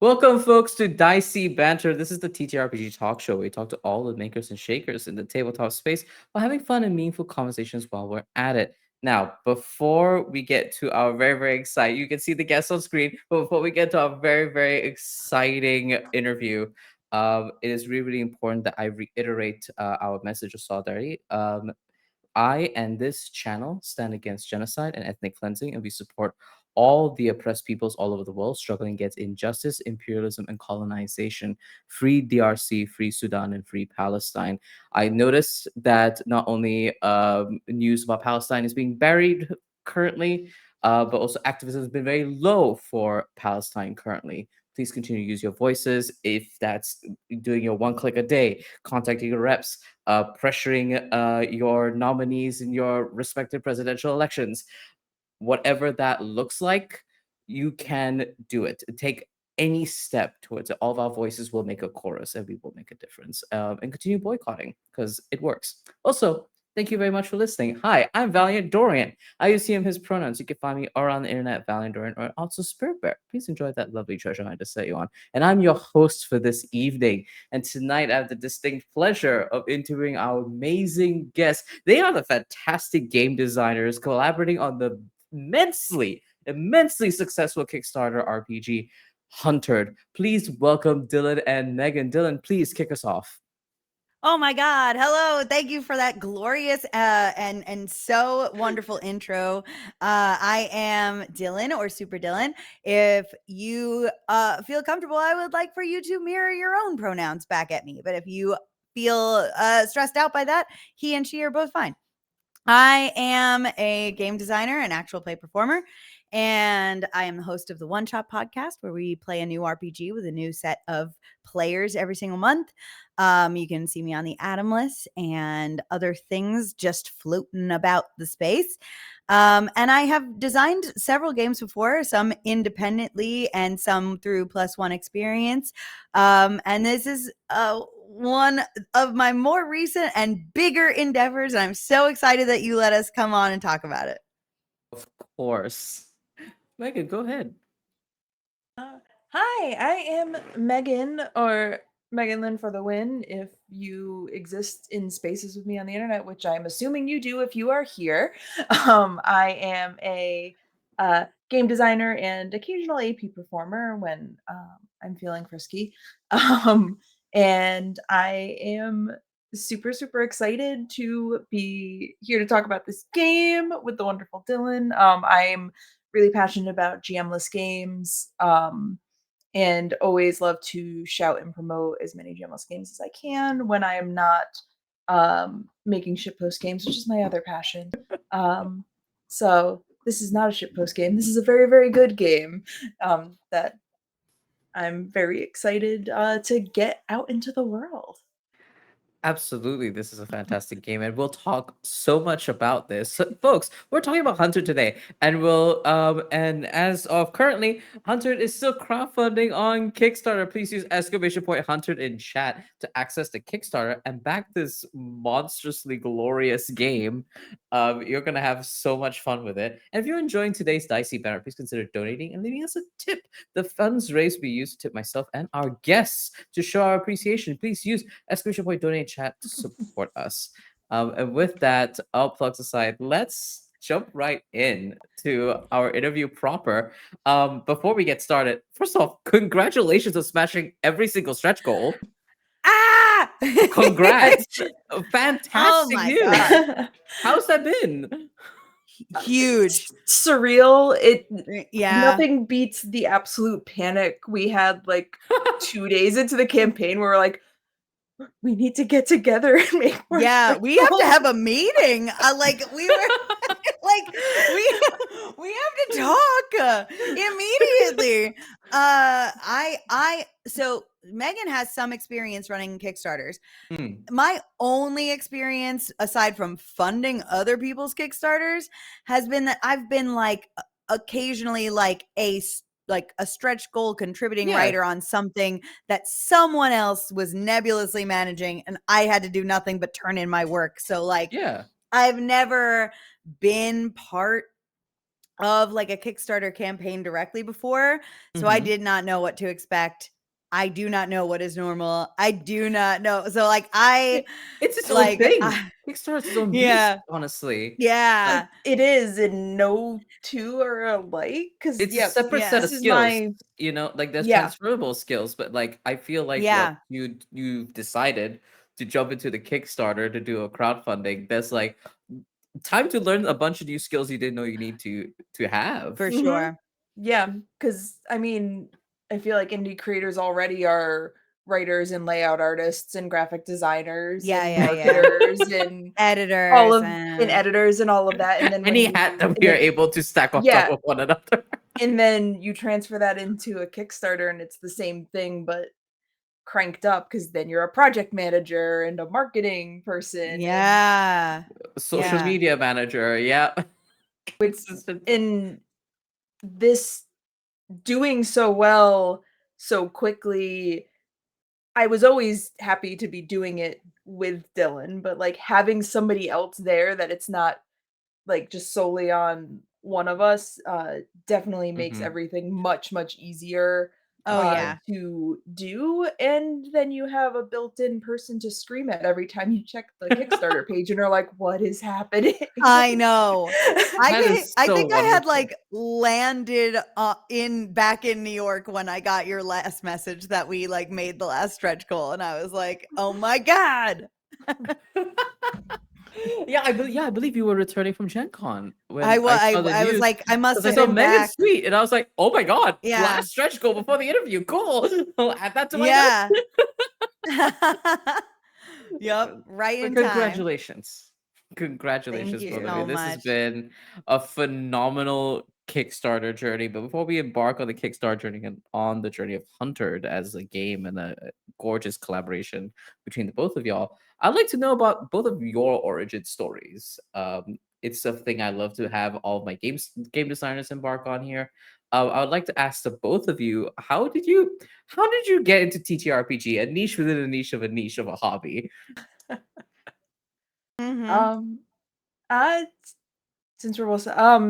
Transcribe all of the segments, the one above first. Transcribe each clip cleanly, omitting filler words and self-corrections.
Welcome, folks, to Dicey Banter. This is the TTRPG Talk Show. We talk to all the makers and shakers in the tabletop space while having fun and meaningful conversations while we're at it. Now, before we get to our very exciting, you can see the guests on screen, but before we get to our very exciting interview, it is really important that I reiterate our message of solidarity. I and this channel stand against genocide and ethnic cleansing, and we support all the oppressed peoples all over the world struggling against injustice, imperialism, and colonization. Free DRC, free Sudan, and free Palestine. I noticed that not only news about Palestine is being buried currently, but also activism has been very low for Palestine currently. Please continue to use your voices. If that's doing your one click a day, contacting your reps, pressuring your nominees in your respective presidential elections, whatever that looks like, you can do it. Take any step towards it. All of our voices will make a chorus and we will make a difference. And continue boycotting because it works. Also, thank you very much for listening. Hi, I'm Valiant Dorian. I use him, his pronouns. You can find me around the internet, Valiant Dorian, or also SpiritBear. Please enjoy that lovely treasure I just set you on. And I'm your host for this evening. And tonight, I have the distinct pleasure of interviewing our amazing guests. They are the fantastic game designers collaborating on the immensely successful Kickstarter RPG, Huntered. Please welcome Dillin and Meghan. Dillin, please kick us off. Oh my God. Hello. Thank you for that glorious and so wonderful intro. I am Dillin or Super Dillin. If you feel comfortable, I would like for you to mirror your own pronouns back at me. But if you feel stressed out by that, he and she are both fine. I am a game designer and actual play performer, and I am the host of the One Shot podcast, where we play a new RPG with a new set of players every single month. You can see me on the Atomless and other things just floating about the space. And I have designed several games before, some independently and some through Plus One experience. And this is one of my more recent and bigger endeavors. And I'm so excited that you let us come on and talk about it. Of course. Meghan, go ahead. Hi, I am Megan, or Megan Lynn for the win, if you exist in spaces with me on the internet, which I'm assuming you do if you are here. I am a game designer and occasional AP performer when I'm feeling frisky. And I am super excited to be here to talk about this game with the wonderful Dillin. I'm really passionate about GM-less games. And always love to shout and promote as many GMLS games as I can when I am not making shitpost games, which is my other passion. So this is not a shitpost game. This is a very good game that I'm very excited to get out into the world. Absolutely, this is a fantastic game, and we'll talk so much about this. So, folks, we're talking about Hunter today, and and as of currently, Hunter is still crowdfunding on Kickstarter. Please use !Hunter in chat to access the Kickstarter and back this monstrously glorious game. You're gonna have so much fun with it. And if you're enjoying today's Dicey Banner, please consider donating and leaving us a tip. The funds raised will be used to tip myself and our guests to show our appreciation. Please use !Donate chat to support us. And with that, all plugs aside, let's jump right in to our interview proper. Before we get started, first off, congratulations on smashing every single stretch goal. Ah! Congrats! Fantastic Oh my news. God. How's that been? Huge. Surreal. Yeah. Nothing beats the absolute panic we had like 2 days into the campaign where we're like, we need to get together and make more. Yeah, we have to have a meeting. Like we were like we have to talk immediately. So Megan has some experience running Kickstarters. My only experience aside from funding other people's Kickstarters has been that I've been like occasionally like a stretch goal contributing writer on something that someone else was nebulously managing, and I had to do nothing but turn in my work. So like, I've never been part of like a Kickstarter campaign directly before, so I Mhm. did not know what to expect. I do not know what is normal. I do not know. So like I It's its own like thing. Kickstarter's its own beast, yeah. honestly. Yeah. It is, and no two are alike. Because It's a yeah, separate set Yeah. of this is skills, my like, there's yeah. transferable skills, but, like, I feel like what Yeah. you've decided to jump into the Kickstarter to do a crowdfunding, there's, like, time to learn a bunch of new skills you didn't know you need to have. For Mhm. sure. Yeah, because I mean, I feel like indie creators already are writers and layout artists and graphic designers Yeah, and yeah, yeah. marketers and all Editors of and and editors and all of that, and then when Any hat you that and we are then able to stack on top yeah, of one another. and then you transfer that into a Kickstarter and it's the same thing but cranked up because then you're a project manager and a marketing person and yeah. Social Yeah. media manager, yeah. which It's just in this doing so well so quickly, I was always happy to be doing it with Dylan, but, like, having somebody else there that it's not, like, just solely on one of us, definitely makes Mhm. everything much, much easier, Oh Of course. yeah. to do, and then you have a built-in person to scream at every time you check the Kickstarter page and are like, "What is happening?" I know. That is I so think I had wonderful. like landed in back in New York when I got your last message that we like made the last stretch goal, and I was like, "Oh my god!" I believe you were returning from Gen Con when I saw the I was news, like, I must because I have saw been Megan's back. tweet, and I was like, "Oh my god, Yeah, last stretch goal before the interview, cool. I'll add that to my yeah. notes." Yep, right But in time. congratulations. Thank Congratulations, both of you. So you. This has much. been a phenomenal Kickstarter journey. But before we embark on the Kickstarter journey and on the journey of Huntered as a game and a gorgeous collaboration between the both of y'all, I'd like to know about both of your origin stories. It's a thing I love to have all of my game designers embark on here. I would like to ask the both of you, how did you get into TTRPG, a niche within a niche of a niche of a hobby? Mhm. Um, I Since we're both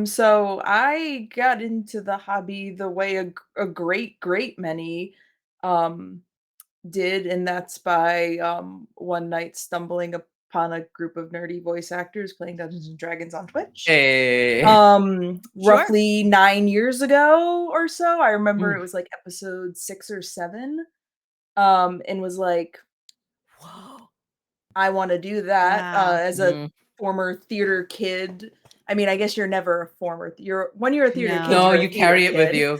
so I got into the hobby the way a great many, um, did, and that's by, one night stumbling upon a group of nerdy voice actors playing Dungeons& and Dragons on Twitch. Hey. Sure. Roughly 9 years ago or so, I remember Mm. it was, like, episode 6 or 7, and was like, Whoa. I wanna do that, Wow. as a Mhm. former theater kid. I mean, I guess you're never a former you're when you're a theater kid, No. No, you're a you theater carry it with kid. you.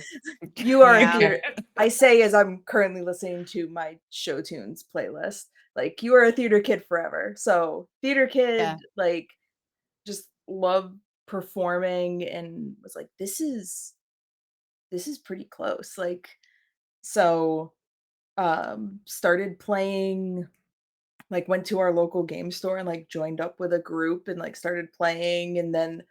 You are a You Yeah. theater carry I say as I'm currently listening to my show tunes playlist, like, you are a theater kid forever. So, theater Yeah. kid, like, just love performing and was like, this is pretty close." Like, so, started playing, like, went to our local game store and, like, joined up with a group and, like, started playing, and then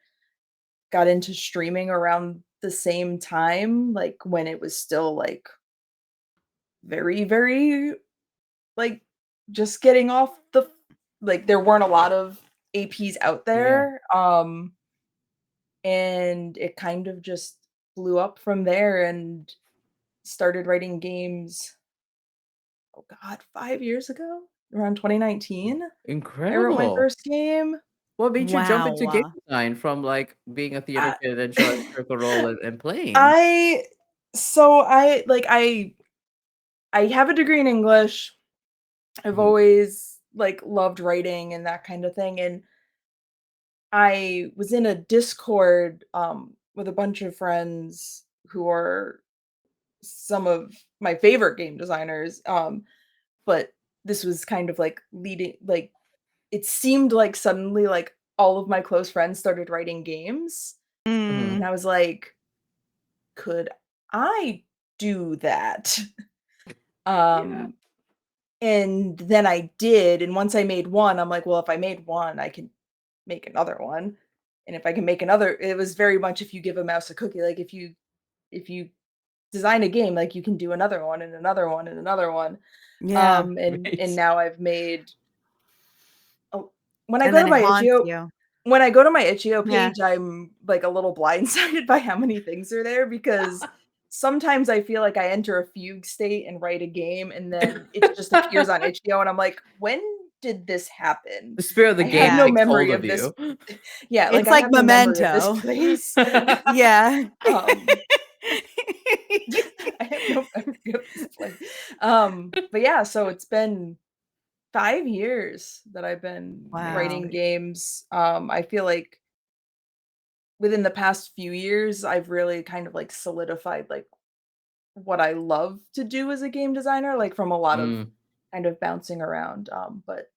got into streaming around the same time, like, when it was still, like, very, very, like, just getting off the like, there weren't a lot of APs out Yeah. there, and it kind of just blew up from there and started writing games, oh god, 5 years ago? Around 2019? I wrote my Incredible. first game. What made you jump into game Wow. design from, like, being a theater I kid and joining Critical Role and playing? I so I have a degree in English. I've Mhm. always, like, loved writing and that kind of thing, and I was in a Discord, with a bunch of friends who are some of my favorite game designers, but this was kind of, like, leading like, it seemed like suddenly, like, all of my close friends started writing games, Mhm. and Mm. I was like, "Could I do that?" Yeah. Um, and then I did, and once I made one, I'm like, "Well, if I made one, I can make another one, and if I can make another." It was very much if you give a mouse a cookie, like, if you design a game, like, you can do another one, and another one, and another one. Yeah. And Right. now I've made oh, when I And go then to it my haunts IGO you. when I go to my itch.io Yeah. page, I'm like a little blindsided by how many things are there because sometimes I feel like I enter a fugue state and write a game and then it just appears on itch.io and I'm like, when did this happen? The spirit of the I have game no takes hold memory of of this. you. Yeah, like It's I like have no memory of this Memento. place. Yeah. I have no memory of this place. But yeah, so it's been 5 years that I've been Wow. writing games. I feel like within the past few years, I've really kind of like solidified like what I love to do as a game designer, like from a lot of Mm. kind of bouncing around. But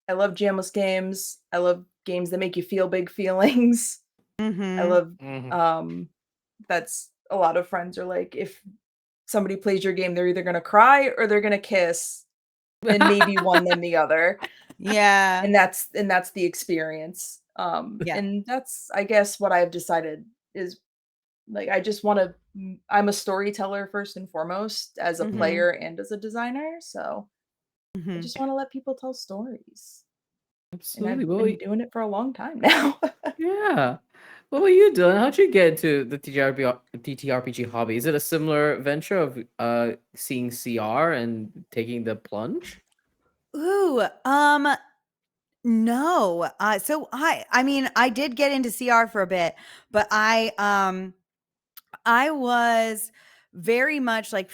I love jamless games. I love games that make you feel big feelings. I Mhm. love Mhm. that's a lot of friends are like, if somebody plays your game, they're either gonna cry or they're gonna kiss, and maybe one then the other. Yeah. And that's the experience. Yeah. And that's I guess what I've decided is like I just want to I'm a storyteller first and foremost as a Mhm. player and as a designer, so I Mhm. just want to let people tell stories. And Absolutely. I've Well, been doing it for a long time now. yeah. What were you doing? How'd you get into the TTRPG hobby? Is it a similar venture of seeing CR and taking the plunge? Ooh, no. So I mean, I did get into CR for a bit, but I was very much like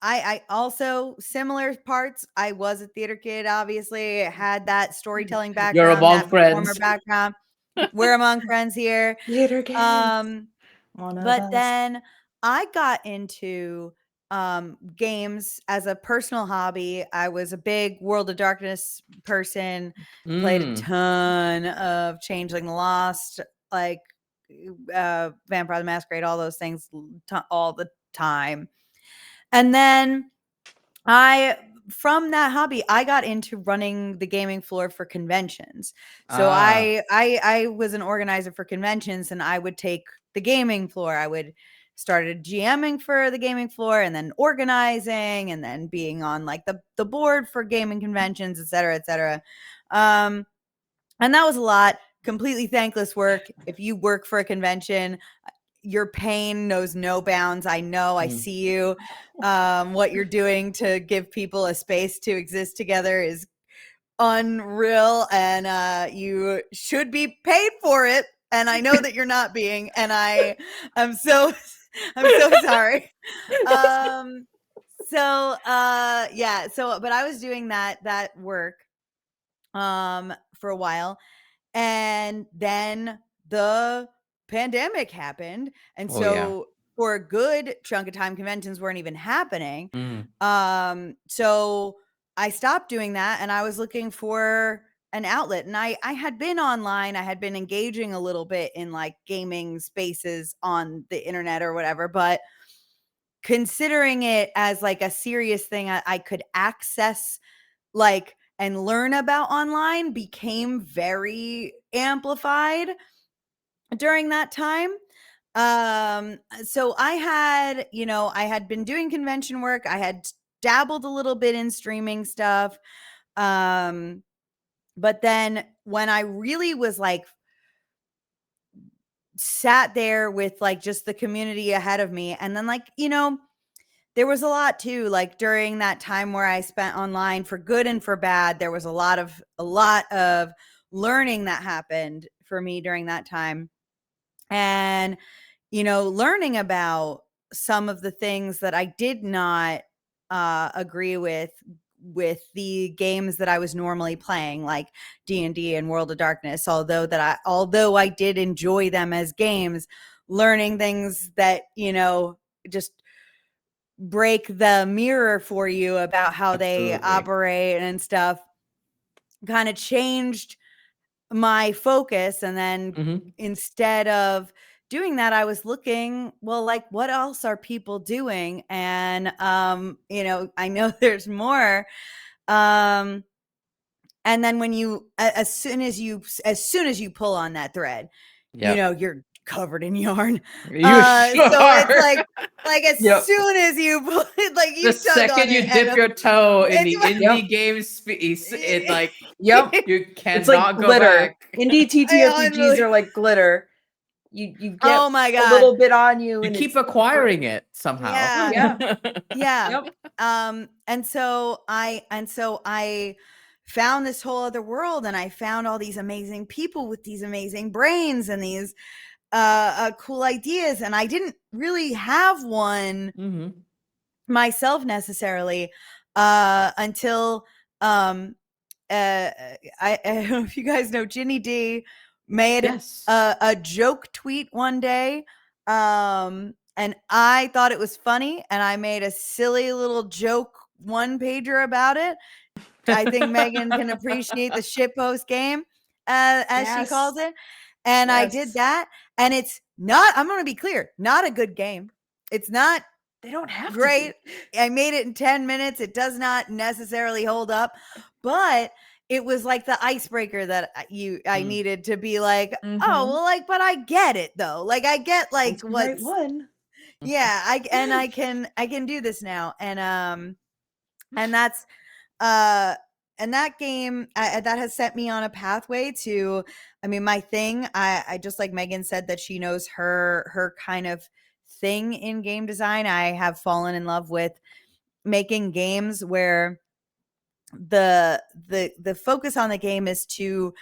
I also similar parts. I was a theater kid, obviously. Had that storytelling You're background, among that performer friends. background. We're among friends here. Theater kids. Um, One of but us. then I got into games as a personal hobby. I was a big World of Darkness person, played a Mm. ton of Changeling the Lost, like Vampire the Masquerade, all those things all the time. And then I from that hobby, I got into running the gaming floor for conventions. So Ah. I was an organizer for conventions and I would take the gaming floor. I would started GMing for the gaming floor and then organizing and then being on like the board for gaming conventions, et cetera, et cetera. Um, and that was a lot, completely thankless work. If you work for a convention, your pain knows no bounds. I know, I Mm. see you. What you're doing to give people a space to exist together is unreal, and you should be paid for it. And I know that you're not being, and I'm so I'm so sorry. Um, yeah, but I was doing that work for a while, and then the pandemic happened. And Oh yeah. so for a good chunk of time, conventions weren't even happening. Mm. So I stopped doing that and I was looking for an outlet. And I had been online, I had been engaging a little bit in like gaming spaces on the internet or whatever, but considering it as like a serious thing I could access like and learn about online became very amplified during that time. So I had been doing convention work. I had dabbled a little bit in streaming stuff. Um, but then when I really was like sat there with like just the community ahead of me, and then there was a lot too, like during that time where I spent online for good and for bad, there was a lot of learning that happened for me during that time. And, learning about some of the things that I did not agree with the games that I was normally playing, like D&D and World of Darkness, although I did enjoy them as games, learning things that, just break the mirror for you about how they Absolutely. operate and stuff kind of changed my focus. And then Hmm. instead of doing that, I was looking, well, like what else are people doing? And I know there's more. um and then when as soon as you pull on that thread, Yep. you're covered in yarn. You sure So it's like as Yep. soon as you like the you tug on second you it dip your toe in the it's- indie game space, it like Yep. you It's like cannot go glitter. back. Indie TTRPGs are like glitter. You get Oh my a God. little bit on you, You and keep it's acquiring it somehow. Yeah. Yeah. Yep. And so I found this whole other world, and I found all these amazing people with these amazing brains and these cool ideas, and I didn't really have one Mhm. myself necessarily until I don't know if you guys know Ginny D made Yes. a joke tweet one day, and I thought it was funny, and I made a silly little joke one pager about it. I think Megan can appreciate the shitpost game, as she calls Yes. it, and I did Yes. that, and it's not. I'm going to be clear, not a good game. It's not They don't have great. to I made it in 10 minutes. It does not necessarily hold up, but it was like the icebreaker that I Mm. needed to be like, be. oh, well, like, but I get it though. Like I get like Once you write what's one. yeah, I can do this now. And that's uh and that game that has set me on a pathway to, I mean, my thing, I just like Megan said that she knows her kind of thing in game design. I have fallen in love with making games where the focus on the game is to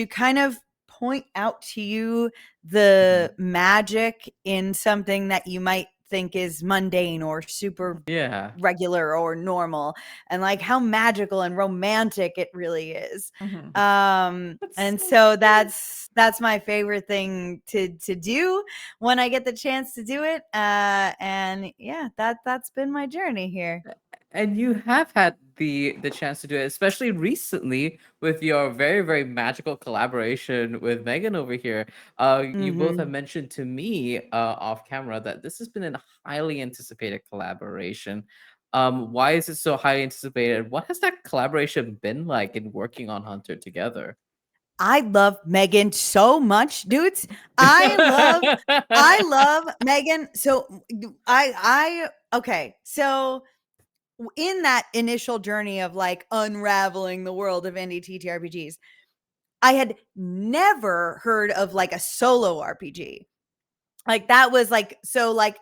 kind of point out to you the magic in something that you might think is mundane or super Yeah. regular or normal, and like how magical and romantic it really is. Mhm. And so that's my favorite thing to do when I get the chance to do it. And yeah, that's been my journey here. And you have had the chance to do it, especially recently with your very, very magical collaboration with Megan over here. You both have Mm-hmm. mentioned to me off camera that this has been a highly anticipated collaboration. Why is it so highly anticipated? What has that collaboration been like in working on Hunter together? I love Megan so much, dudes. I love Megan. So I okay. So in that initial journey of like unraveling the world of indie TTRPGs, I had never heard of like a solo RPG. Like that was like, so like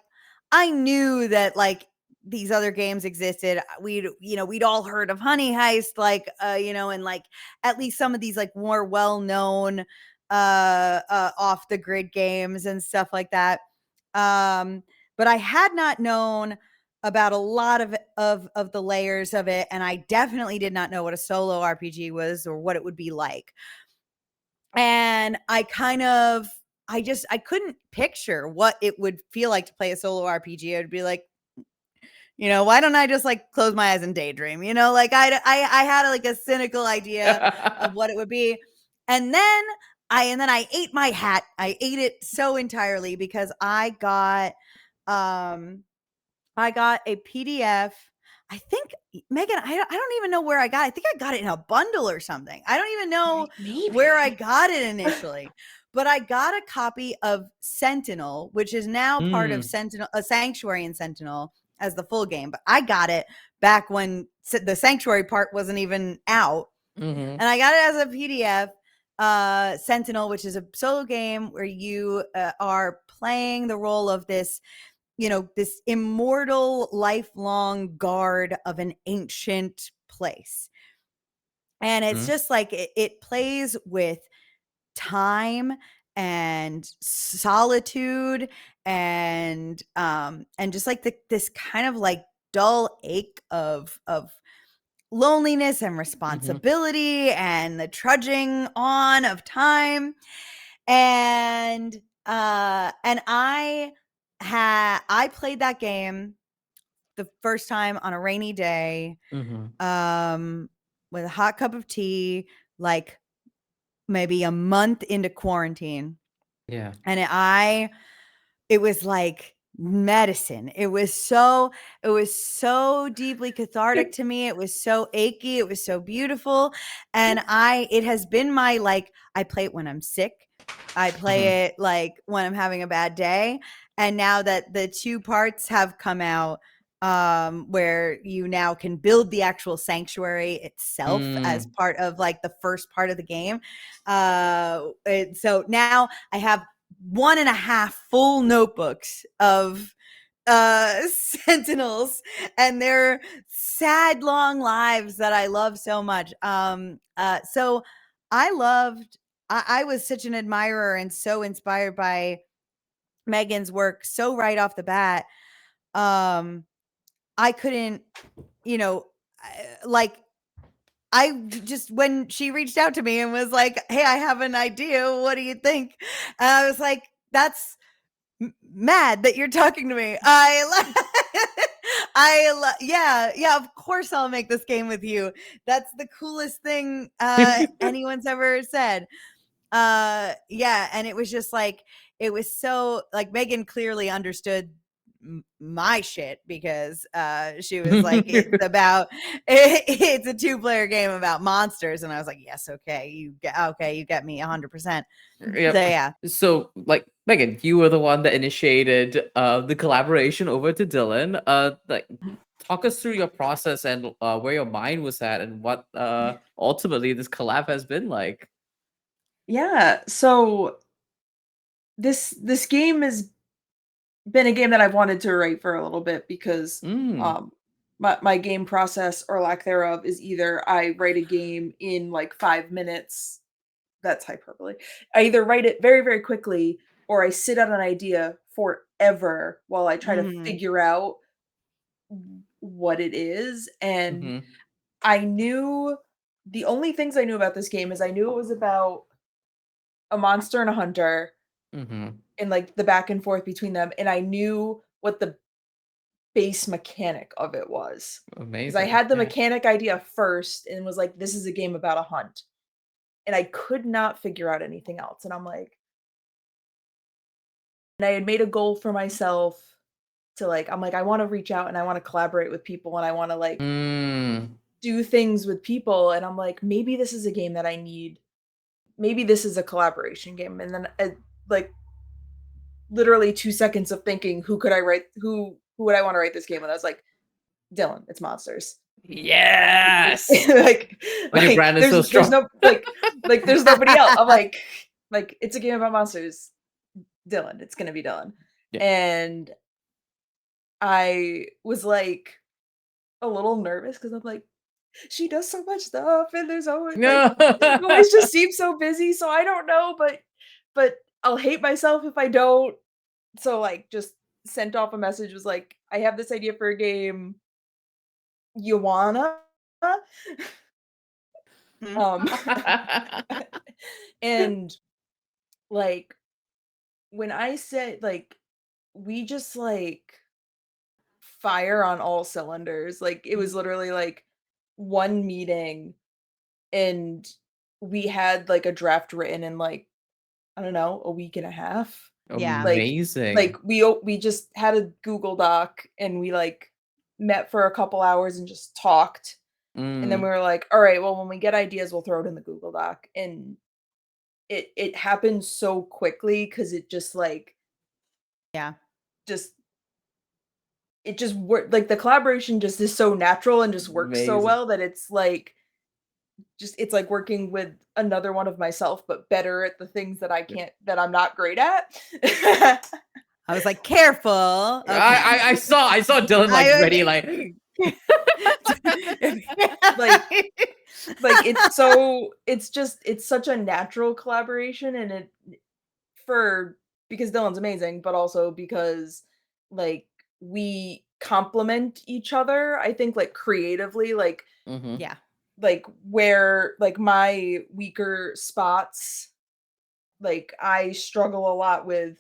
I knew that like these other games existed. We'd all heard of Honey Heist, like and like at least some of these like more well-known off the grid games and stuff like that. But I had not known about a lot of the layers of it, and I definitely did not know what a solo RPG was or what it would be like. And I couldn't picture what it would feel like to play a solo RPG. I'd be like, why don't I just like close my eyes and daydream? Like I had like a cynical idea of what it would be. And then I ate my hat. I ate it so entirely because I got a PDF. I think, Megan, I don't even know where I got it. I think I got it in a bundle or something. I don't even know Maybe. where I got it initially. But I got a copy of Sentinel, which is now part of Sentinel, a Sanctuary in Sentinel as the full game. But I got it back when the Sanctuary part wasn't even out. Mhm. And I got it as a PDF, Sentinel, which is a solo game where you are playing the role of this this immortal lifelong guard of an ancient place. And it's just like it plays with time and solitude and just like this kind of like dull ache of loneliness and responsibility and the trudging on of time. And I played that game the first time on a rainy day, with a hot cup of tea, like maybe a month into quarantine. Yeah. And it was like medicine. It was so deeply cathartic to me. It was so achy. It was so beautiful. And it has been my, like, I play it when I'm sick. I play it like when I'm having a bad day. And now that the 2 parts have come out, where you now can build the actual sanctuary itself as part of like the first part of the game. So now I have 1.5 full notebooks of sentinels and their sad long lives that I love so much. So I was such an admirer and so inspired by Megan's work so right off the bat. I couldn't, you know, like, I just, when she reached out to me and was like, "Hey, I have an idea. What do you think?" And I was like, "That's mad that you're talking to me. Yeah, of course I'll make this game with you. That's the coolest thing anyone's ever said." Yeah, and it was just like, it was so, like, Megan clearly understood my shit, because she was like, it's a 2-player game about monsters, and I was like, yes, okay, you get me 100%. Yep. So yeah. So, like, Megan, you were the one that initiated the collaboration over to Dillin. Like, talk us through your process and where your mind was at, and what ultimately this collab has been like. Yeah, so this game has been a game that I've wanted to write for a little bit because Mm. my game process or lack thereof is either I write a game in like 5 minutes. That's hyperbole. I either write it very, very quickly, or I sit on an idea forever while I try to Mhm. figure out what it is. And Mm-hmm. I knew the only things I knew about this game is I knew it was about a monster and a hunter Mm-hmm. and like the back and forth between them. And I knew what the base mechanic of it was. Because I Amazing. had the Yeah. mechanic idea first and was like, this is a game about a hunt. And I could not figure out anything else. And I'm like, and I had made a goal for myself to like, I'm like, I want to reach out and I want to collaborate with people and I want to like Mm. do things with people. And I'm like, maybe this is a game that I need. Maybe this is a collaboration game. And then like literally 2 seconds of thinking, who could I write? Who would I want to write this game with? I was like, Dillin, it's monsters. Yes. like When your brand is so there's strong. no like there's nobody else. I'm like it's a game about monsters. Dillin, it's gonna be Dillin. Yeah. And I was like a little nervous because I'm like, she does so much stuff and there's always like No. always just seems so busy. So I don't know, but I'll hate myself if I don't. So like just sent off a message, was like, I have this idea for a game. You wanna? Mhm. Um and like when I said like we just like fire on all cylinders. Like it was literally like one meeting and we had like a draft written in like I don't know, a week and a half. Yeah. Like Amazing. we just had a Google Doc and we like met for a couple hours and just talked. And then we Mm. were like, all right, well when we get ideas we'll throw it in the Google Doc. And it happened so quickly because it just like Yeah. just it just worked, like the collaboration just is so natural and just works so Amazing. well that it's like just it's like working with another one of myself, but better at the things that that I'm not great at. I was like, careful. Okay. I saw Dylan like I ready, like like it's such a natural collaboration and it for because Dylan's amazing, but also because like we complement each other, I think like creatively, Mhm. Yeah. like where like my weaker spots, like I struggle a lot with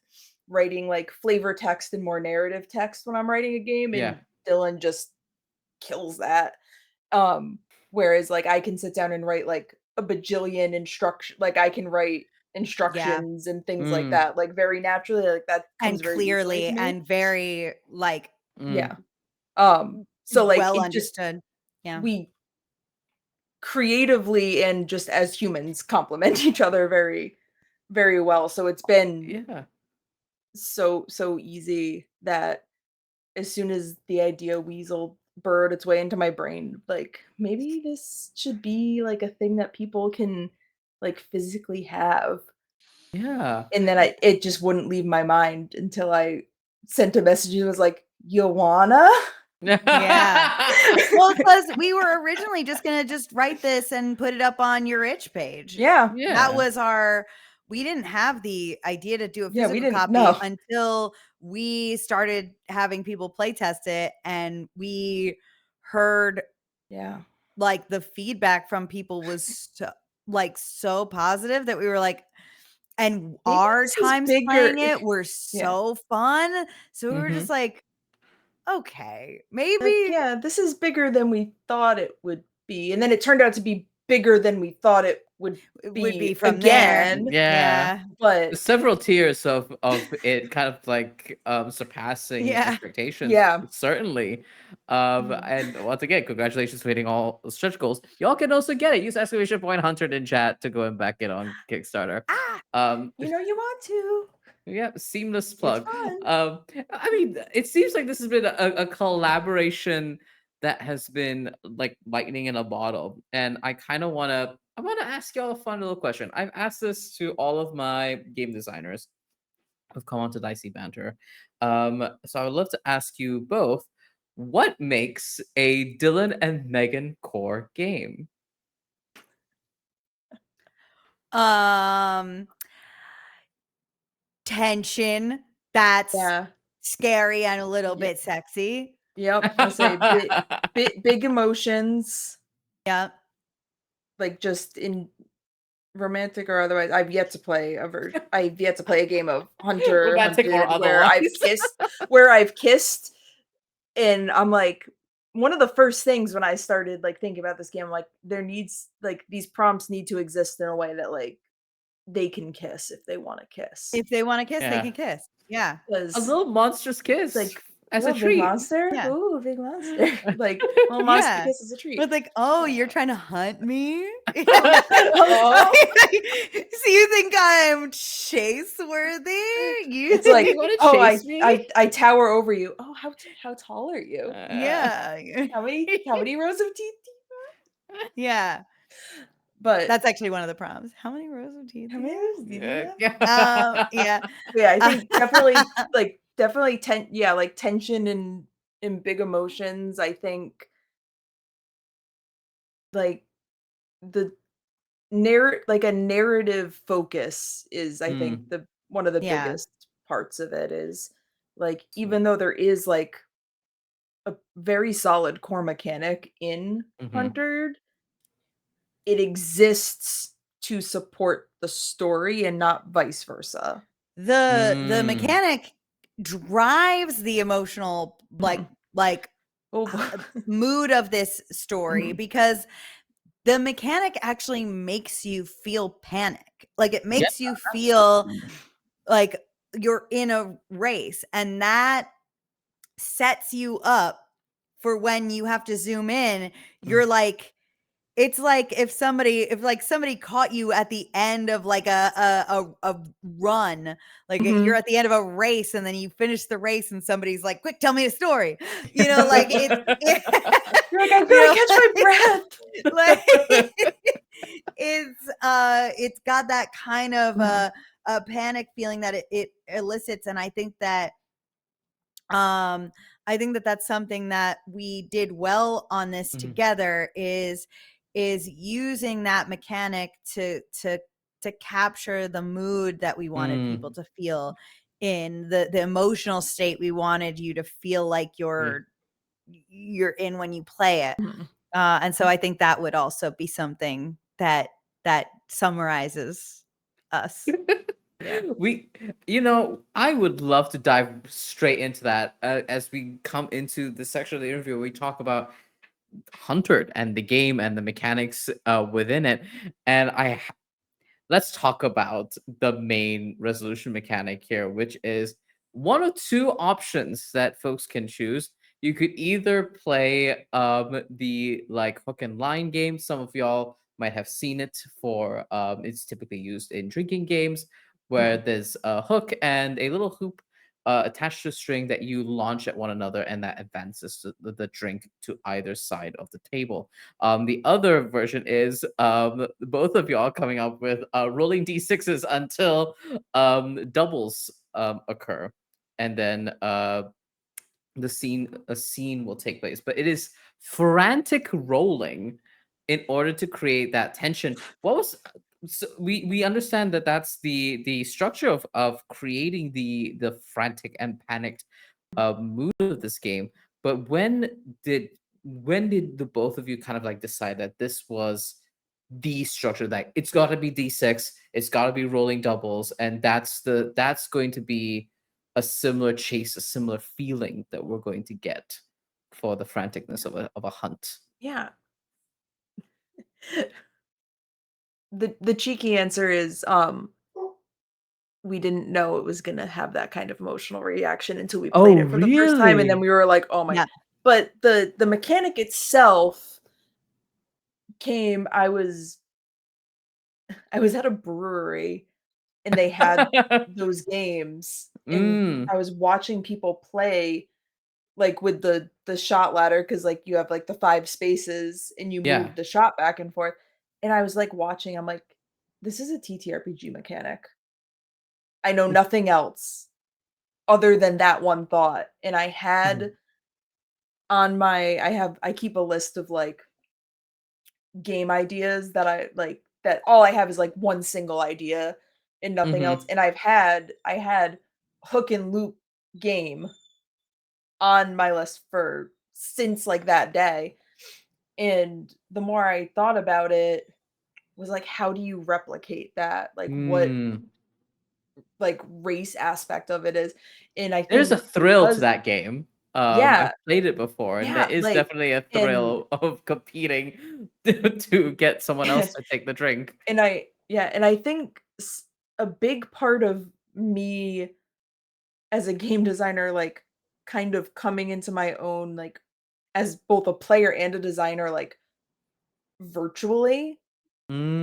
writing like flavor text and more narrative text when I'm writing a game, Yeah. and Dylan just kills that. Um, Whereas like I can sit down and write like a bajillion instruction, like I can write instructions and things like Mm. that, like, very naturally, like, that comes And very easily to clearly me. and very, like, Mm. Yeah. So, like, well it just understood. Yeah. we creatively and just as humans complement each other very, very well, so it's been Yeah. so easy that as soon as the idea weasel burrowed its way into my brain, like, maybe this should be, like, a thing that people can, like, physically have. Yeah. And then it just wouldn't leave my mind until I sent a message and was like, "You wanna?" Yeah. Well, because we were originally just gonna just write this and put it up on your itch page. Yeah. That Yeah. was our we didn't have the idea to do a Yeah, we physical didn't copy know. until we started having people play test it and we heard Yeah. like the feedback from people was so positive that we were like, and Maybe our this is times bigger. playing it were Yeah. so fun. So we were just Mhm. like, okay, Like, maybe yeah, this is bigger than we thought it would be, and then it turned out to be bigger than we thought it would it would be be from there. again, Yeah. Yeah. but Several tiers of it kind of like surpassing Yeah. expectations, yeah. certainly. Mhm. And once again, congratulations for hitting all the stretch goals. Y'all can also get it. Use exclamation point hunter in chat to go and back it on Kickstarter. Ah, Um You know you want to. yeah, seamless It's plug. fun. I mean, it seems like this has been a collaboration that has been like lightning in a bottle. And I wanna ask y'all a fun little question. I've asked this to all of my game designers who've come on to Dicey Banter. So I would love to ask you both, what makes a Dillin and Meghan core game? um, tension. That's Yeah. scary and a little Yep. bit sexy. Yep. I say big emotions, Yep. like, just in romantic or otherwise. I've yet to play a game of Hunter Romantic or Hunted otherwise. where I've kissed, and I'm like, one of the first things when I started, like, thinking about this game, I'm like, these prompts need to exist in a way that, like, they can kiss if they wanna kiss. If they wanna kiss, they Yeah. can kiss. Yeah. A 'Cause little monstrous it's kiss like, as a "Oh, big treat. monster? Yeah. Ooh, big monster." Like, little monster Yeah. kiss is a treat. But like, "Oh, you're Uh, trying to hunt me?" oh, So you think I'm chase worthy? You it's like, You wanna "Oh, chase me? I tower over you." "Oh, how tall are you? Yeah. How many rows of teeth do Yeah. you have?" But That's actually one of the prompts. How many rows of teeth how do you many have? rows do you have? Yeah. Yeah, I Uh, think definitely like, tension and big emotions. I think, like, the a narrative focus is, I think, Mm, the one of the yeah. biggest parts of it is, like, sweet. even though there is, like, a very solid core mechanic in Mhm. Huntered, it exists to support the story and not vice versa. The Mm, mechanic drives the emotional Mhm. like Oh, boy. mood of this story Mhm. because the mechanic actually makes you feel panic. Like it yeah. makes you feel like you're in a race and that sets you up for when you have to zoom in. Mm, You're like it's like if like somebody caught you at the end of like a run, like you're Mhm. at the end of a race and then you finish the race and somebody's like, "Quick, tell me a story." You know, like it's You're like, "I you gotta know, catch my like breath." it's got that kind of Mhm. a panic feeling that it elicits, and um I think that that's something that we did well on this mhm, together is using that mechanic to capture the mood that we wanted people mm, to feel in the emotional state we wanted you to feel like yeah. you're in when you play it. Mhm. And so I think that would also be something that summarizes us. Yeah. We, I would love to dive straight into that as we come into the section of the interview where we talk about Huntered and the game and the mechanics within it. And let's talk about the main resolution mechanic here, which is one or two options that folks can choose. You could either play the like hook and line game. Some of y'all might have seen it for it's typically used in drinking games where Mhm. there's a hook and a little hoop attached to a string that you launch at one another, and that advances the drink to either side of the table. The other version is both of y'all coming up with rolling d6s until doubles occur, and then a scene will take place. But it is frantic rolling in order to create that tension. What was so we understand that that's the structure of creating the frantic and panicked mood of this game. But did when did the both of you kind of like decide that this was the structure, that it's got to be d6, it's got to be rolling doubles, and that's going to be a similar chase, a similar feeling that we're going to get for the franticness of a hunt? Yeah. The cheeky answer is, we didn't know it was gonna have that kind of emotional reaction until we Oh, played it for the first time, and then really? we were like, "Oh my." Yeah. But the mechanic itself came I was at a brewery, and they had those games, and Mm, I was watching people play, like, with the shot ladder, because like, you have, like, the 5 spaces, and you yeah. move the shot back and forth, and I was, like, watching, I'm like, "This is a TTRPG mechanic. I know nothing else other than that one thought," and I Mhm, had I keep a list of, like, game ideas that I like, that all I have is, like, one single idea and nothing else, mhm, and I had hook and loop game on my list for since, like, that day, and the more I thought about it, was like, how do you replicate that? Like, what, mm. like, race aspect of it is, and I There's a think thrill to because that game. I've yeah, played it before, and there yeah, is like, definitely a and thrill of competing to get someone else to take the drink. and I yeah, and I think a big part of me as a game designer, like, kind of coming into my own, like, as both a player and a designer, like, virtually,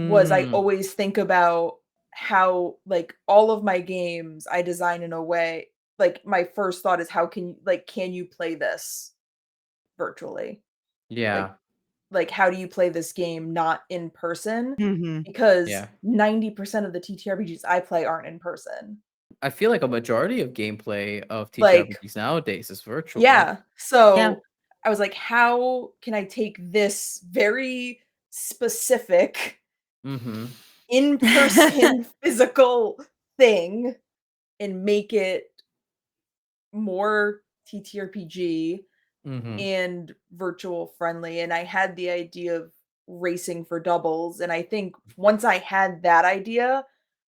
was I Mm, always think about how, like, all of my games I design in a way, like, my first thought is how can you play this virtually? Like yeah, how do you play this game not in person? Mhm. Because yeah. 90% of the TTRPGs I play aren't in person. I feel like a majority of gameplay of Like, TTRPGs nowadays is virtual. yeah. Yeah. So, I was like, "How can I take this very specific Mhm, in-person physical thing and make it more TTRPG mhm. and virtual friendly?" And I had the idea of racing for doubles, and I think once I had that idea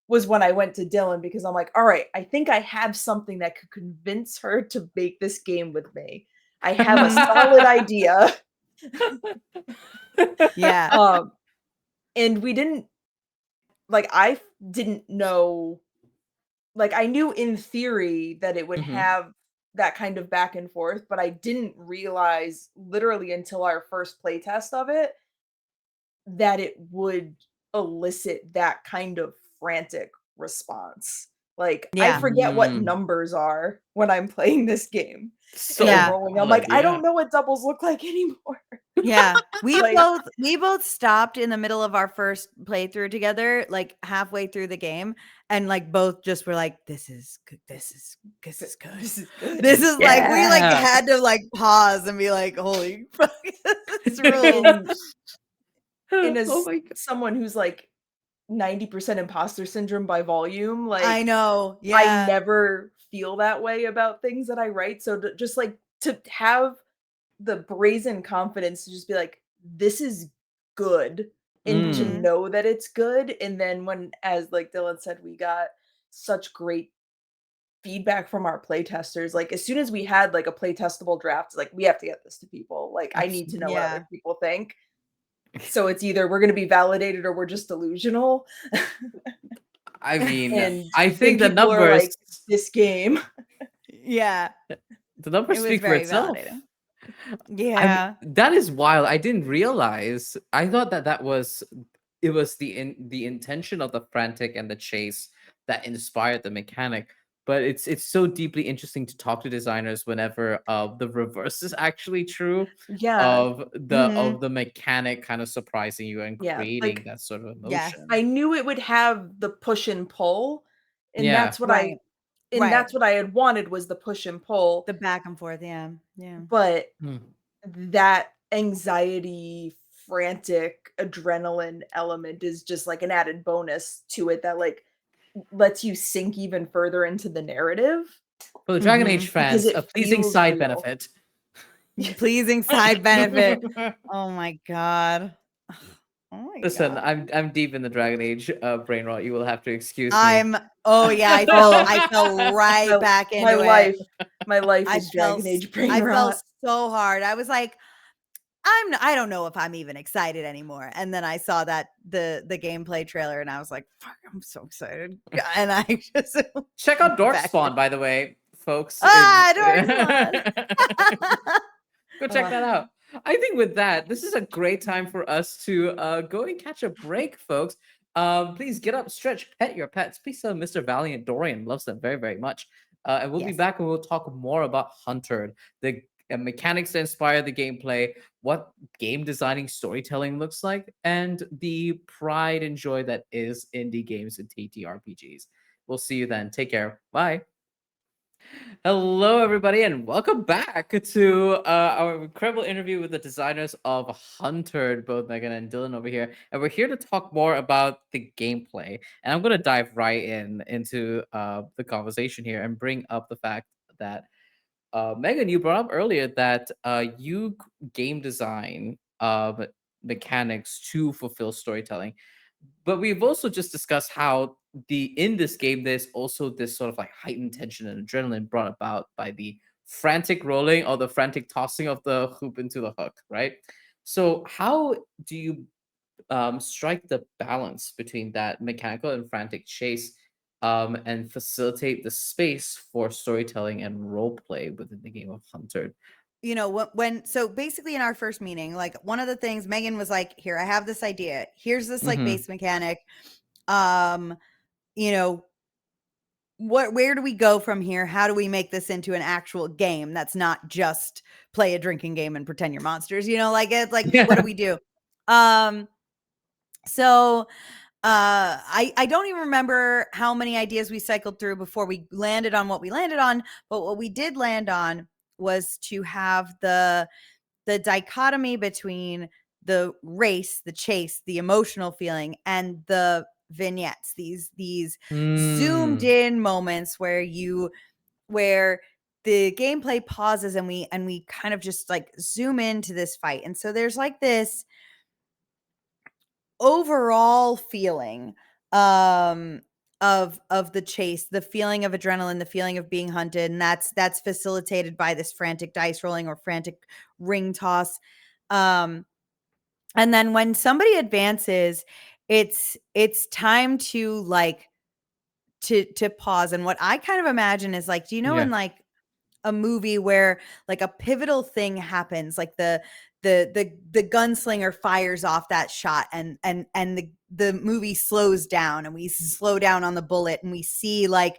was when I went to Dylan, because I'm like, "All right, I think I have something that could convince her to make this game with me. I have a Mhm. solid idea." Yeah. Um, and we didn't didn't know, like, I knew in theory that it would Mhm. have that kind of back and forth, but I didn't realize literally until our first playtest of it that it would elicit that kind of frantic response. Like, I Yeah. forget what Mm. numbers are when I'm playing this game and I'm So Yeah. rolling. I'm good, like, I yeah. don't know what doubles look like anymore. Yeah. We Like, both we both stopped in the middle of our first playthrough together, like halfway through the game, and like both just were like, "This is good. This is good. this is good. This is like we like Yeah. had to like pause and be like, "Holy fuck, this rules." And Oh as my god. someone who's like 90% imposter syndrome by volume, I like, know. I Yeah. never feel that way about things that I write. So just like to have the brazen confidence to just be like, this is good, and to Mm. Mhm. know that it's good. And then when, as like Dylan said, we got such great feedback from our play testers. Like, as soon as we had like a play testable draft, like, we have to get this to people. Like, I need to know what other Yeah. people think. So it's either we're going to be validated or we're just delusional. I mean, And I then think the people are numbers like, this game. Yeah, the numbers it was speak for very itself. validating. I mean, Yeah. that is wild. I didn't realize. I thought that was it was the intention of the frantic and the chase that inspired the mechanic. But it's so deeply interesting to talk to designers whenever the reverse is actually true Yeah. Mhm. of the mechanic kind of surprising you and Yeah. creating Like, that sort of Yes. I emotion. knew it would have the push and pull, and Yeah. Right. Right. that's what I had wanted was the push and pull, The back and forth. Yeah. Yeah. but Hmm. that anxiety, frantic adrenaline element is just like an added bonus to it that like lets you sink even further into the narrative For the Dragon Age Mhm. because fans, it a pleasing feels side real. benefit. Pleasing side benefit. Oh my god. Oh my Listen, god. I'm deep in the Dragon Age brain rot. You will have to excuse me. I'm oh yeah, Oh, I fell right my back my into it. life my life I is fell Dragon s- Age brain I fell rot. so hard. I was like, I don't know if I'm even excited anymore. And then I saw that the gameplay trailer and I was like, fuck, I'm so excited. And I just Check out went back in. Dorkspawn, by the way, folks. Ah, Darkspawn. Go check Uh, that out. I think with that, this is a great time for us to go and catch a break, folks. Please get up, stretch, pet your pets. Please tell Mr. Valiant Dorian loves them very, very much. And we'll be Yes. back and we'll talk more about Hunter, the mechanics that inspire the gameplay, what game designing storytelling looks like, and the pride and joy that is indie games and TTRPGs. We'll see you then. Take care. Bye. Hello, everybody, and welcome back to our incredible interview with the designers of Hunter, both Megan and Dylan over here. And we're here to talk more about the gameplay. And I'm going to dive right into the conversation here and bring up the fact that Megan, you brought up earlier that you game design mechanics to fulfill storytelling, but we've also just discussed how the in this game there's also this sort of like heightened tension and adrenaline brought about by the frantic rolling or the frantic tossing of the hoop into the hook, right? So how do you strike the balance between that mechanical and frantic chase and facilitate the space for storytelling and role play within the game of Hunter? You know, so basically in our first meeting, like one of the things Megan was like, here, I have this idea. Here's this like Mm-hmm. base mechanic. Um, you know, where do we go from here? How do we make this into an actual game that's not just play a drinking game and pretend you're monsters? You know, like it's like what do Yeah. we do? Um, so I don't even remember how many ideas we cycled through before we landed on what we landed on, but what we did land on was to have the dichotomy between the race, the chase, the emotional feeling, and the vignettes, these zoomed Mm. in moments where the gameplay pauses and we kind of just like zoom into this fight. And so there's like this overall feeling of the chase, the feeling of adrenaline, the feeling of being hunted, and that's facilitated by this frantic dice rolling or frantic ring toss. um and then when somebody advances, it's time to like to pause. And what I kind of imagine is like, do you know in Yeah. like a movie where like a pivotal thing happens, like the gunslinger fires off that shot and the movie slows down and we slow down on the bullet and we see like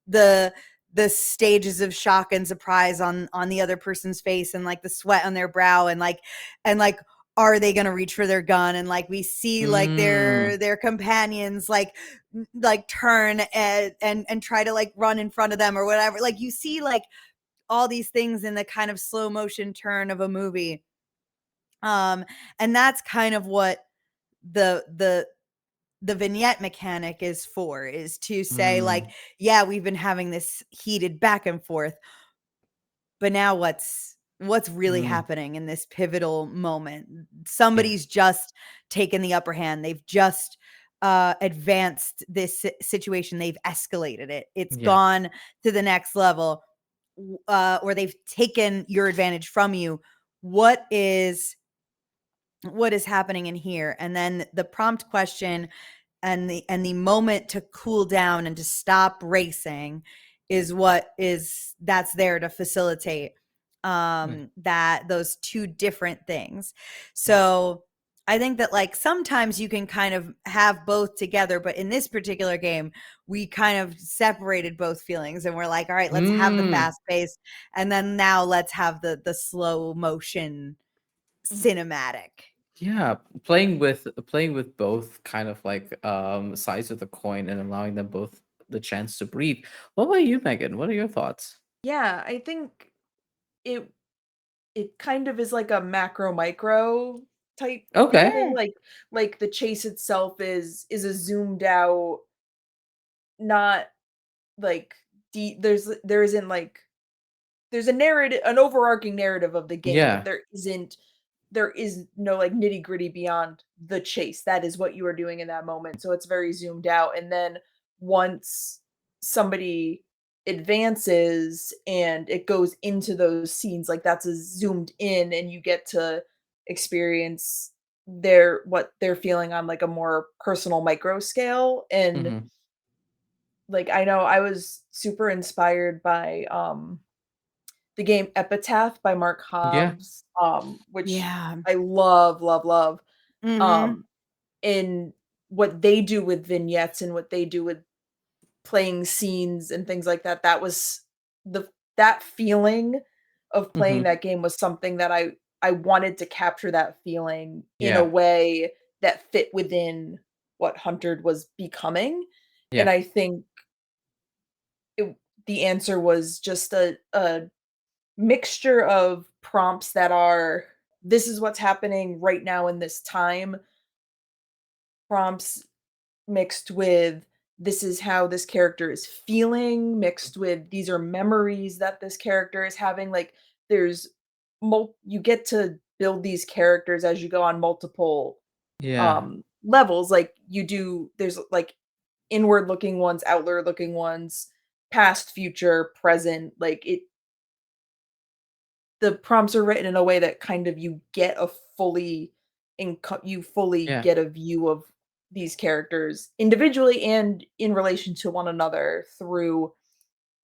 the the stages of shock and surprise on the other person's face and like the sweat on their brow and like are they going to reach for their gun, and like we see like Mm. their companions like turn and try to like run in front of them or whatever. Like you see like all these things in the kind of slow motion turn of a movie. And that's kind of what the the vignette mechanic is for, is to say like, Mm. yeah, we've been having this heated back and forth, but now what's really Mm. happening in this pivotal moment? Yeah. Somebody's just taken the upper hand. They've just advanced this situation. They've escalated it. It's Yeah. gone to the next level, or they've taken your advantage from you. What is what is happening in here? And then the prompt question and the moment to cool down and to stop racing is that's there to facilitate that those two different things. So I think that like sometimes you can kind of have both together, but in this particular game, we kind of separated both feelings and we're like, all right, let's have the fast pace, and then now let's have the slow motion cinematic. Yeah, playing with both kind of like sides of the coin and allowing them both the chance to breathe. What about you, Megan? What are your thoughts? Yeah, I think it it kind of is like a macro micro type Okay. thing, Yeah. like the chase itself is a zoomed out, not like there isn't like there's a narrative, an overarching narrative of the game, but Yeah. there is no like nitty gritty beyond the chase. That is what you are doing in that moment. So it's very zoomed out. And then once somebody advances and it goes into those scenes, like that's a zoomed in and you get to experience what they're feeling on like a more personal micro scale. And Hmm. like I know I was super inspired by the game Epitaph by Mark Yeah. Hobbs, which Yeah. I love, love, love. Mm-hmm. Um, in what they do with vignettes and what they do with playing scenes and things like that, that was the that feeling of playing Hmm. that game was something that I wanted to capture that feeling in a Yeah. way that fit within what Huntered was becoming. And Yeah. I think it, the answer was just a mixture of prompts that are, "This is what's happening right now in this time," prompts mixed with, "This is how this character is feeling," mixed with, "These are memories that this character is having." Like, there's you get to build these characters as you go on multiple, Yeah. levels, like, there's, like, inward looking ones, outward looking ones, past, future, present, like, the prompts are written in a way that kind of you get a you fully Yeah. get a view of these characters individually and in relation to one another through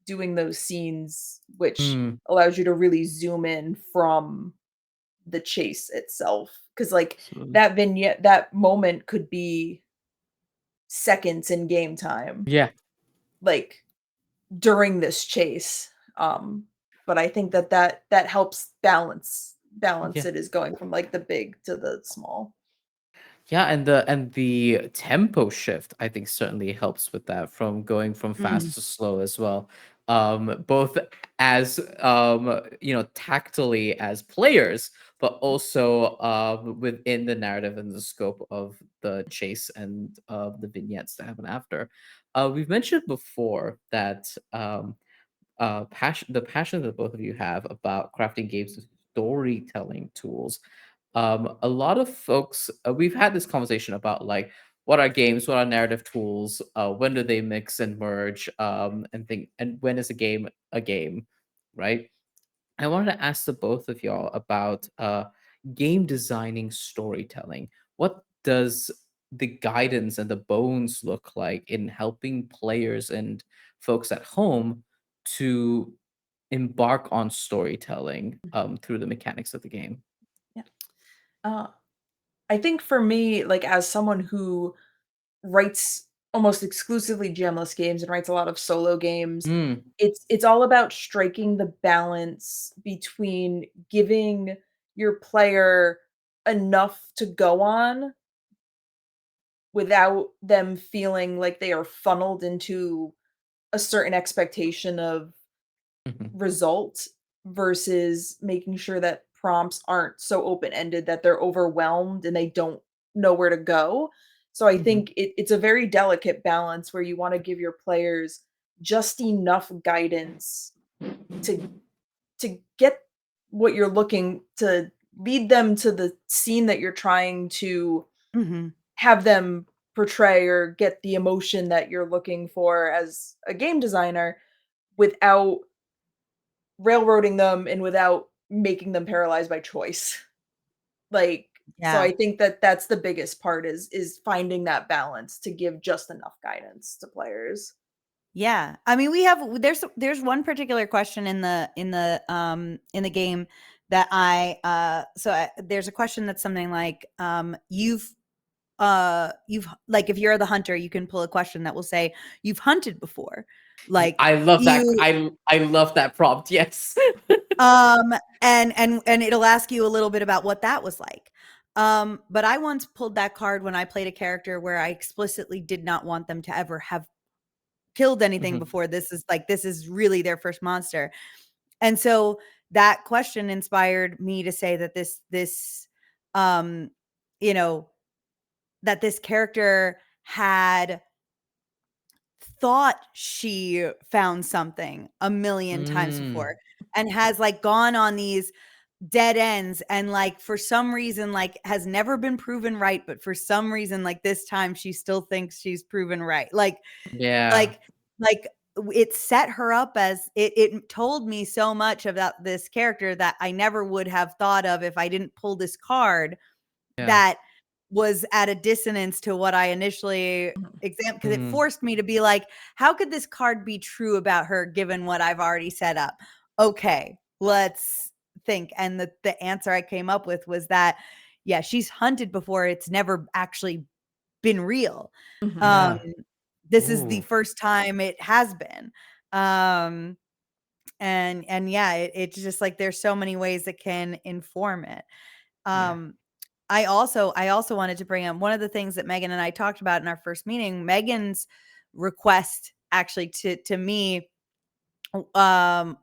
doing those scenes, which Mm. allows you to really zoom in from the chase itself. Because like Absolutely. that vignette, that moment could be seconds in game time, Yeah. like during this chase. But I think that helps balance Yeah. it, is going from like the big to the small. Yeah, and the tempo shift, I think, certainly helps with that, from going from Mm. fast to slow as well. Both as tactily as players, but also within the narrative and the scope of the chase and the vignettes that happen after. We've mentioned before that the passion that both of you have about crafting games with storytelling tools. A lot of folks, we've had this conversation about like what are games, what are narrative tools, when do they mix and merge, and when is a game, right? I wanted to ask the both of y'all about game designing storytelling. What does the guidance and the bones look like in helping players and folks at home to embark on storytelling through the mechanics of the game? Yeah. Uh, I think for me, like as someone who writes almost exclusively GMless games and writes a lot of solo games, Mm, it's all about striking the balance between giving your player enough to go on without them feeling like they are funneled into a certain expectation of mhm, result, versus making sure that prompts aren't so open-ended that they're overwhelmed and they don't know where to go. So I mhm, think it's a very delicate balance where you want to give your players just enough guidance to get what you're looking to lead them to the scene that you're trying to Mhm. have them portray, or get the emotion that you're looking for as a game designer, without railroading them and without making them paralyzed by choice. Like, So I Yeah. think that that's the biggest part is finding that balance to give just enough guidance to players. Yeah. I mean, there's one particular question in the game that there's a question that's something like you've like, if you're the hunter, you can pull a question that will say you've hunted before. Like, I love that. you I love that prompt. Yes. and it'll ask you a little bit about what that was like. But I once pulled that card when I played a character where I explicitly did not want them to ever have killed anything Mhm. before. This is really their first monster. And so that question inspired me to say that this you know, that this character had thought she found something a million times Mm. before and has like gone on these dead ends and like for some reason like has never been proven right, but for some reason like this time she still thinks she's proven right. Yeah. Like like it set her up as it told me so much about this character that I never would have thought of if I didn't pull this card, Yeah. that was at a dissonance to what I initially examined, because it Mm. forced me to be like, how could this card be true about her given what I've already set up? Okay, let's think. And the answer I came up with was that, yeah, she's hunted before. It's never actually been real. Mhm. Um, Yeah. this is the Ooh. first time it has been. Um, and yeah, it's just like there's so many ways that can inform it. Yeah. Um, I also wanted to bring up one of the things that Megan and I talked about in our first meeting. Megan's request actually to me, when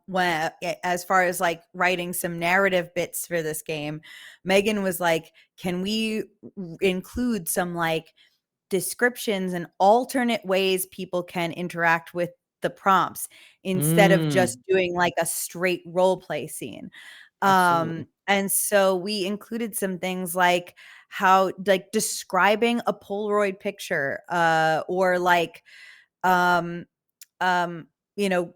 as far as like writing some narrative bits for this game, Megan was like, can we include some like descriptions and alternate ways people can interact with the prompts instead of just Mm. doing like a straight role play scene. Absolutely. And so we included some things like how, like, describing a Polaroid picture, or like, um, um, you know,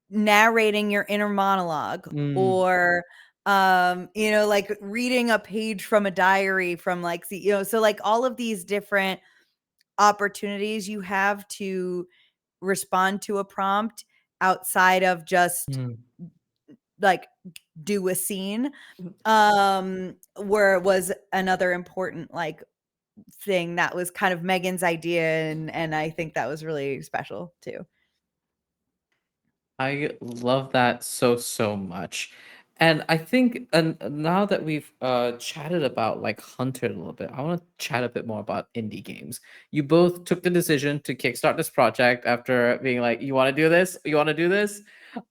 narrating your inner monologue, Mm. or like reading a page from a diary from like so like all of these different opportunities you have to respond to a prompt outside of just Mm. like do a scene, Mhm. where it was another important like thing that was kind of Megan's idea, and I think that was really special too. I love that so so much. And I think now that we've chatted about like Hunter a little bit, I want to chat a bit more about indie games. You both took the decision to kickstart this project after being like, you want to do this? You want to do this?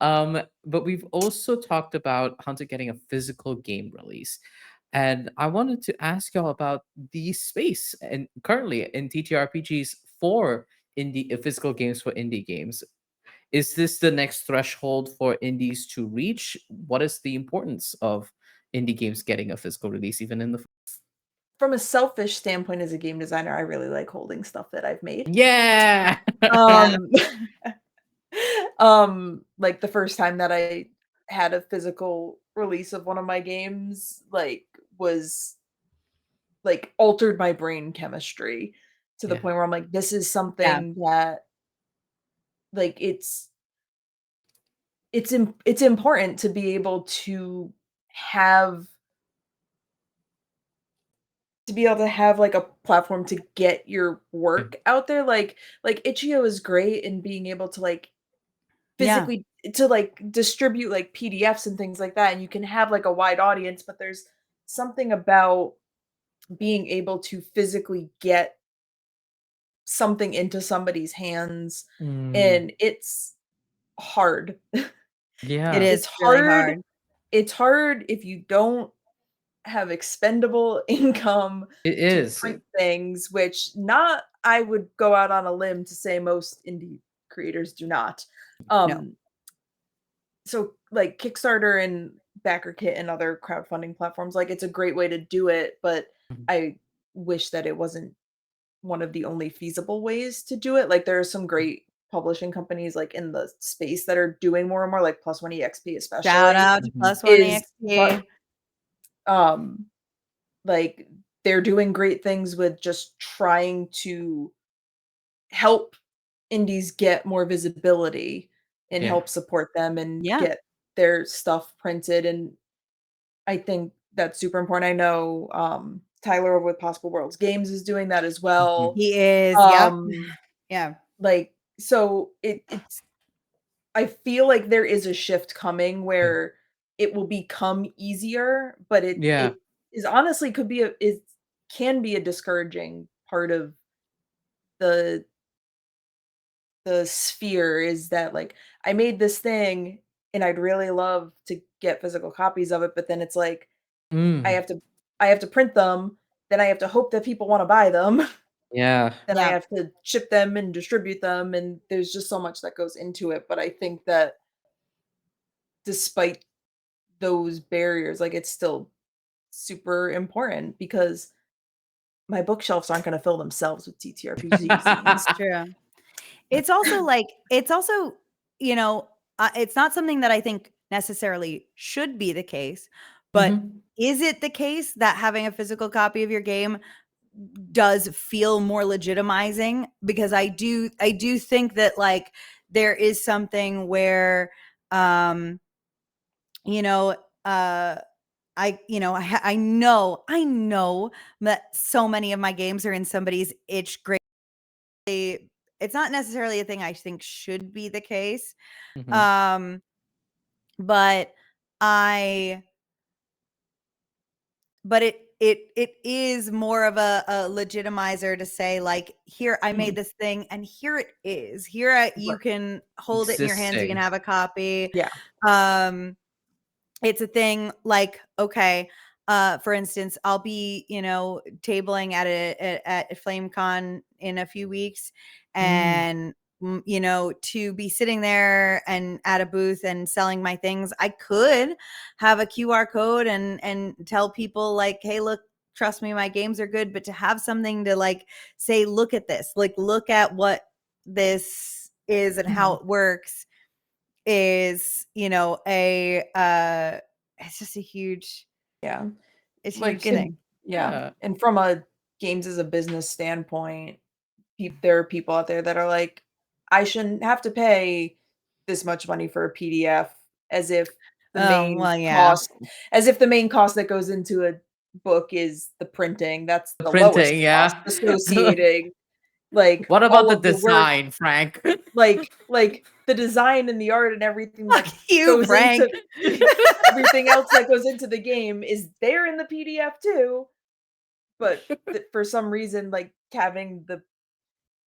But we've also talked about Hunter getting a physical game release. And I wanted to ask y'all about the space and currently in TTRPGs for indie physical games for indie games. Is this the next threshold for indies to reach? What is the importance of indie games getting a physical release, even in the From a selfish standpoint as a game designer, I really like holding stuff that I've made. yeah? Um, like the first time that I had a physical release of one of my games, like was like altered my brain chemistry to the Yeah. point where I'm like, this is Yeah. something that like it's important to be able to have like a platform to get your Yeah. work out there. Like Itch.io is great in being able to like Yeah. physically to like distribute like PDFs and things like that, and you can have like a wide audience, but there's something about being able to physically get something into somebody's hands, Mm, and it's hard. It yeah, is It's really hard. hard. It's hard if you don't have expendable income it to is. print things, which not I would go out on a limb to say most indie creators do not. No. Um, so like Kickstarter and BackerKit and other crowdfunding platforms, like it's a great way to do it, but Mhm. I wish that it wasn't one of the only feasible ways to do it. Like there are some great publishing companies like in the space that are doing more and more, like Plus One EXP Shout especially out to Mhm. Plus One is EXP. um like they're doing great things with just trying to help indies get more visibility and Yeah. help support them and Yeah. get their stuff printed, and I think that's super important. I know, Tyler over with Possible Worlds Games is doing that as Mhm. well. He is. Yep. Um, Yeah. like, so it's I feel like there is a shift coming Mm. where it will become easier, but Yeah. it is honestly could be a is can be a discouraging part of the the sphere is that, like, I made this thing and I'd really love to get physical copies of it, but then it's like I Mm. have to I have to print them, then I have to hope that people wanna buy them, Yeah. then I Yeah. have to ship them and distribute them, and there's just so much that goes into it, but I think that despite those barriers, like, it's still super important because my bookshelves aren't gonna fill themselves with TTRPG It's zines. true. It's also, you know, it's not something that I think necessarily should be the case, but Mhm. is it the case that having a physical copy of your game does feel more legitimizing? Because I do think that, like, there is something where, um, you know, uh I know that so many of my games are in somebody's itch grade. It's not necessarily a thing I think should be the case. Mhm. Um, but I but it is more of a legitimizer to say, like, here, I made Mhm. this thing and here it is. You Right. can hold it in your hands, you can Existing. have a copy. Yeah. Um, it's a thing, like, okay, for instance, I'll be, tabling at FlameCon in a few weeks, Mm. and to be sitting there and at a booth and selling my things, I could have a QR code and tell people, like, hey, look, trust me, my games are good. But to have something to, like, say, look at this, like, look at what this is and how Mhm. it works, is, it's just a huge Yeah. it's a huge Like, and thing. yeah, Yeah. and from a games as a business standpoint, there are people out there that are like, "I shouldn't have to pay this much money for a PDF," as if the Oh, main well, yeah. cost as if the main cost that goes into a book is the printing, that's The the lowest printing, cost yeah. associating, like, What about all the of the work, design, Frank? like, the design and the art and everything Fuck that you, goes into Frank. everything else that goes into the game is there in the PDF too, but for some reason, like, having the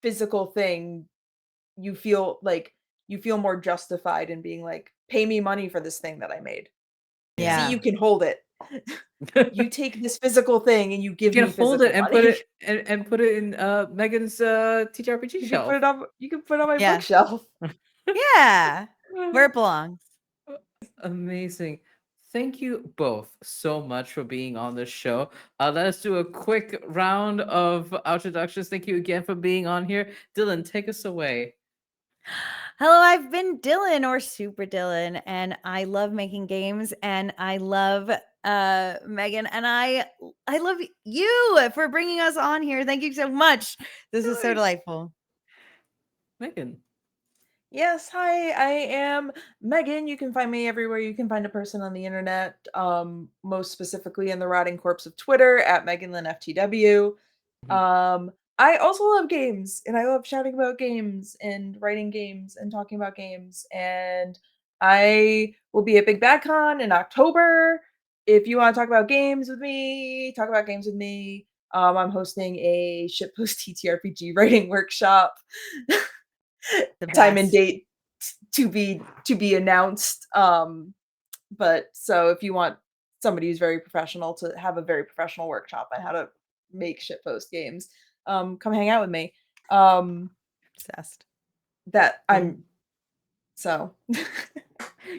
physical thing, you feel like you feel more justified in being like, "Pay me money for this thing that I made. See, Yeah. Yeah. you can hold it. You take this physical thing and you You give can me hold it physical and put money. it and put it in Megan's TTRPG shelf. You can put it on my Yeah. bookshelf." Yeah. Where it belongs. Amazing. Thank you both so much for being on the show. Let us do a quick round of introductions. Thank you again for being on here. Dylan, take us away. Hello, I've been Dylan, or Super Dylan, and I love making games, and I love Megan, and I love you for bringing us on here. Thank you so much. This is so Really? delightful. Megan. Yes, hi, I am Megan. You can find me everywhere you can find a person on the internet, most specifically in the rotting corpse of Twitter at MeganLynFTW. Mhm. Um, I also love games, and I love shouting about games and writing games and talking about games. And I will be at Big Bad Con in October. If you want to talk about games with me, talk about games with me. I'm hosting a shitpost TTRPG writing workshop. The Time and best. date to be announced. But so if you want somebody who's very professional to have a very professional workshop on how to make shitpost games, come hang out with me. Um, Obsessed. that Go. I'm so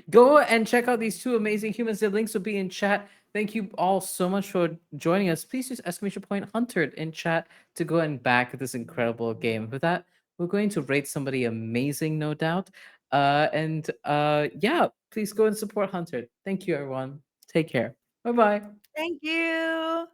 Go and check out these two amazing humans. Their links will be in chat. Thank you all so much for joining us. Please use exclamation point Hunter in chat to go and back this incredible game. With that, we're going to rate somebody amazing, no doubt. Yeah, please go and support Hunter. Thank you, everyone. Take care. Bye bye. Thank you.